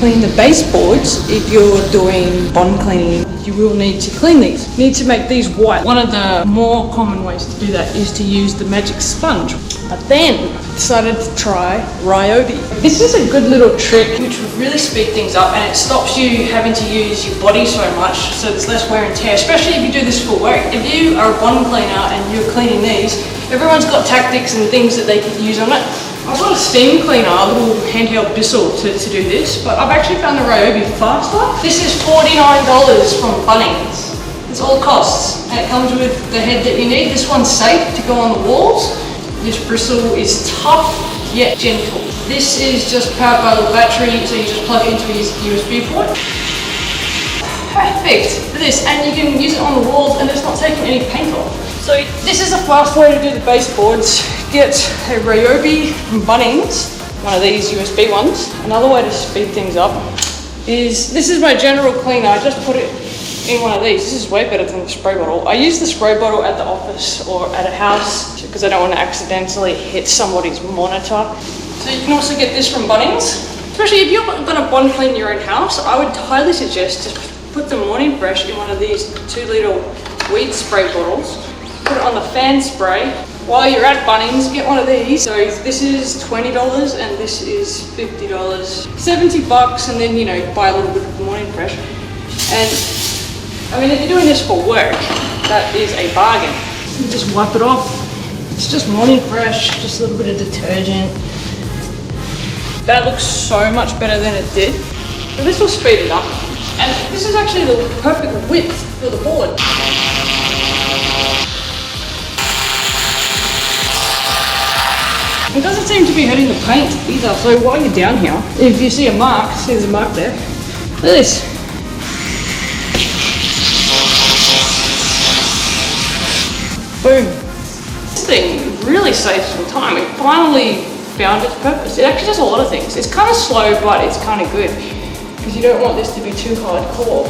clean the baseboards, if you're doing bond cleaning, you will need to clean these. You need to make these white. One of the more common ways to do that is to use the magic sponge. But then I decided to try Ryobi. This is a good little trick which would really speed things up, and it stops you having to use your body so much, so there's less wear and tear, especially if you do this for work. If you are a bond cleaner and you're cleaning these, everyone's got tactics and things that they can use on it. I've got a steam cleaner, a little handheld bristle to do this, but I've actually found the Ryobi faster. This is $49 from Bunnings. It's all costs, and it comes with the head that you need. This one's safe to go on the walls. This bristle is tough yet gentle. This is just powered by a little battery, so you just plug it into a USB port. Perfect for this, and you can use it on the walls and it's not taking any paint off. So this is a fast way to do the baseboards. Get a Ryobi from Bunnings, one of these USB ones. Another way to speed things up is, this is my general cleaner. I just put it in one of these. This is way better than the spray bottle. I use the spray bottle at the office or at a house because I don't want to accidentally hit somebody's monitor. So you can also get this from Bunnings. Especially if you're going to bond clean your own house, I would highly suggest to put the Morning Fresh in one of these 2-litre weed spray bottles. Put it on the fan spray. While you're at Bunnings, get one of these. So this is $20 and this is $50. 70 bucks, and then, you know, buy a little bit of Morning Fresh. And I mean, if you're doing this for work, that is a bargain. You just wipe it off. It's just Morning Fresh, just a little bit of detergent. That looks so much better than it did. So this will speed it up. And this is actually the perfect width for the board. It doesn't seem to be hurting the paint either, so while you're down here, if you see a mark, see there's a mark there, look at this. Boom. This thing really saves some time. It finally found its purpose. It actually does a lot of things. It's kind of slow, but it's kind of good, because you don't want this to be too hardcore.